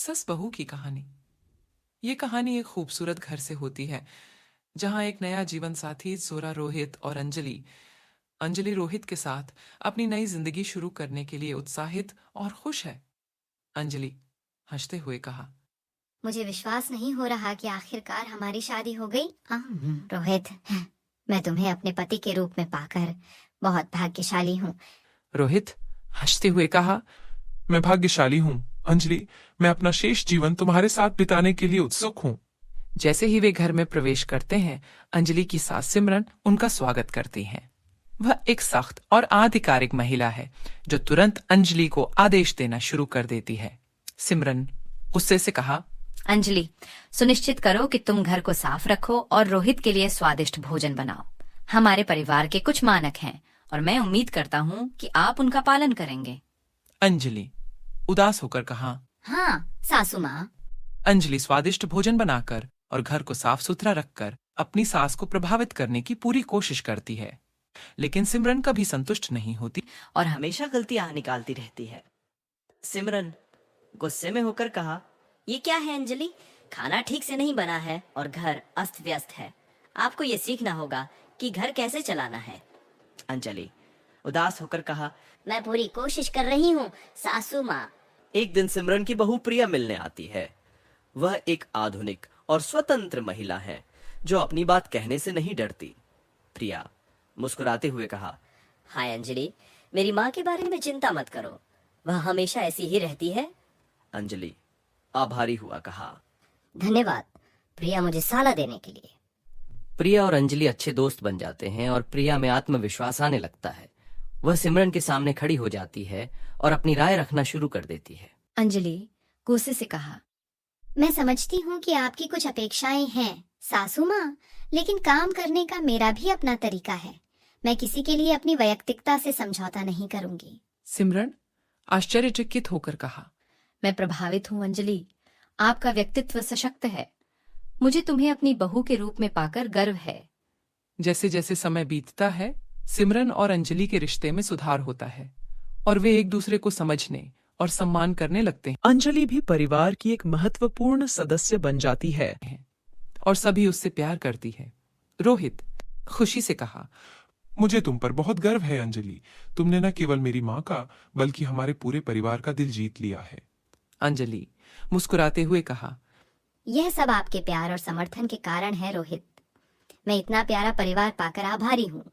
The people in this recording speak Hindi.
सस बहू की कहानी। ये कहानी एक खूबसूरत घर से होती है जहां एक नया जीवन साथी जोरा रोहित और अंजलि रोहित के साथ अपनी नई जिंदगी शुरू करने के लिए उत्साहित और खुश है। अंजलि हंसते हुए कहा, मुझे विश्वास नहीं हो रहा कि आखिरकार हमारी शादी हो गई। हाँ रोहित, मैं तुम्हें अपने पति के रूप में पाकर बहुत भाग्यशाली हूँ। रोहित हंसते हुए कहा, मैं भाग्यशाली हूँ अंजलि। मैं अपना शेष जीवन तुम्हारे साथ बिताने के लिए उत्सुक हूँ। जैसे ही वे घर में प्रवेश करते हैं, अंजलि की सास सिमरन उनका स्वागत करती हैं। वह एक सख्त और आधिकारिक महिला है जो तुरंत अंजलि को आदेश देना शुरू कर देती है। सिमरन गुस्से से कहा, अंजलि, सुनिश्चित करो कि तुम घर को साफ रखो और रोहित के लिए स्वादिष्ट भोजन बनाओ। हमारे परिवार के कुछ मानक हैं और मैं उम्मीद करता हूँ कि आप उनका पालन करेंगे। अंजलि उदास होकर कहा, हाँ सासू माँ। अंजलि स्वादिष्ट भोजन बनाकर और घर को साफ सुथरा रखकर अपनी सास को प्रभावित करने की पूरी कोशिश करती है, लेकिन सिमरन कभी संतुष्ट नहीं होती और हमेशा गलतियां निकालती रहती है। सिमरन गुस्से में होकर कहा, ये क्या है अंजलि? खाना ठीक से नहीं बना है और घर अस्त व्यस्त है। आपको ये सीखना होगा कि घर कैसे चलाना है। अंजलि उदास होकर कहा, मैं पूरी कोशिश कर रही हूँ सासू माँ। एक दिन सिमरन की बहू प्रिया मिलने आती है। वह एक आधुनिक और स्वतंत्र महिला है जो अपनी बात कहने से नहीं डरती। प्रिया मुस्कुराते हुए कहा, हाय अंजलि, मेरी माँ के बारे में चिंता मत करो, वह हमेशा ऐसी ही रहती है। अंजलि आभारी हुआ कहा, धन्यवाद प्रिया मुझे साला देने के लिए। प्रिया और अंजलि अच्छे दोस्त बन जाते हैं और प्रिया में आत्मविश्वास आने लगता है। वह सिमरन के सामने खड़ी हो जाती है और अपनी राय रखना शुरू कर देती है। अंजलि गुस्से से कहा, मैं समझती हूँ कि आपकी कुछ अपेक्षाएं हैं सासू माँ, लेकिन काम करने का मेरा भी अपना तरीका है। मैं किसी के लिए अपनी वैयक्तिकता से समझौता नहीं करूंगी। सिमरन आश्चर्यचकित होकर कहा, मैं प्रभावित हूँ अंजलि, आपका व्यक्तित्व सशक्त है। मुझे तुम्हें अपनी बहू के रूप में पाकर गर्व है। जैसे जैसे समय बीतता है, सिमरन और अंजलि के रिश्ते में सुधार होता है और वे एक दूसरे को समझने और सम्मान करने लगते हैं। अंजलि भी परिवार की एक महत्वपूर्ण सदस्य बन जाती है और सभी उससे प्यार करती है। रोहित खुशी से कहा, मुझे तुम पर बहुत गर्व है अंजलि। तुमने न केवल मेरी माँ का बल्कि हमारे पूरे परिवार का दिल जीत लिया है। अंजलि मुस्कुराते हुए कहा, यह सब आपके प्यार और समर्थन के कारण है रोहित। मैं इतना प्यारा परिवार पाकर आभारी हूँ।